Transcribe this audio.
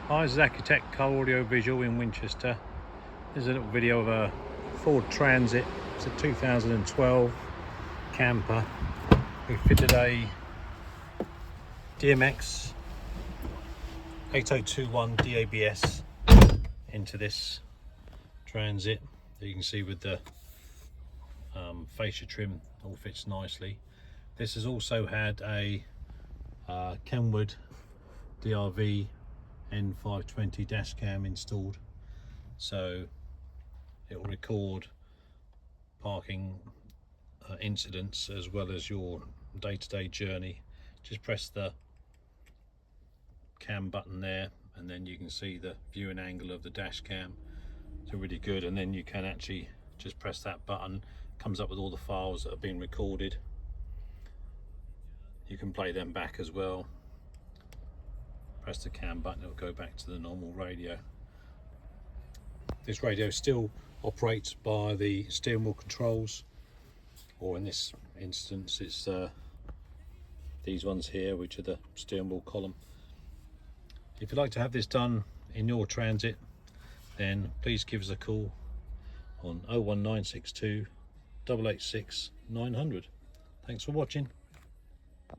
Hi, this is Accutek Car Audio Visual in Winchester. There's a little video of a Ford Transit. It's a 2012 camper. We fitted a DMX8021DABS into this Transit. You can see with the fascia trim all fits nicely. This has also had a KENWOOD DRV-N520 dash cam installed, so it will record parking incidents as well as your day-to-day journey. Just press the cam button there and then you can see the viewing angle of the dash cam. It's really good, and then you can actually just press that button, comes up with all the files that have been recorded. You can play them back as well. Press the cam button, it'll go back to the normal radio. This radio still operates by the steering wheel controls, or in this instance it's these ones here, which are the steering wheel column. If you'd like to have this done in your Transit, then please give us a call on 01962 886 900. Thanks for watching.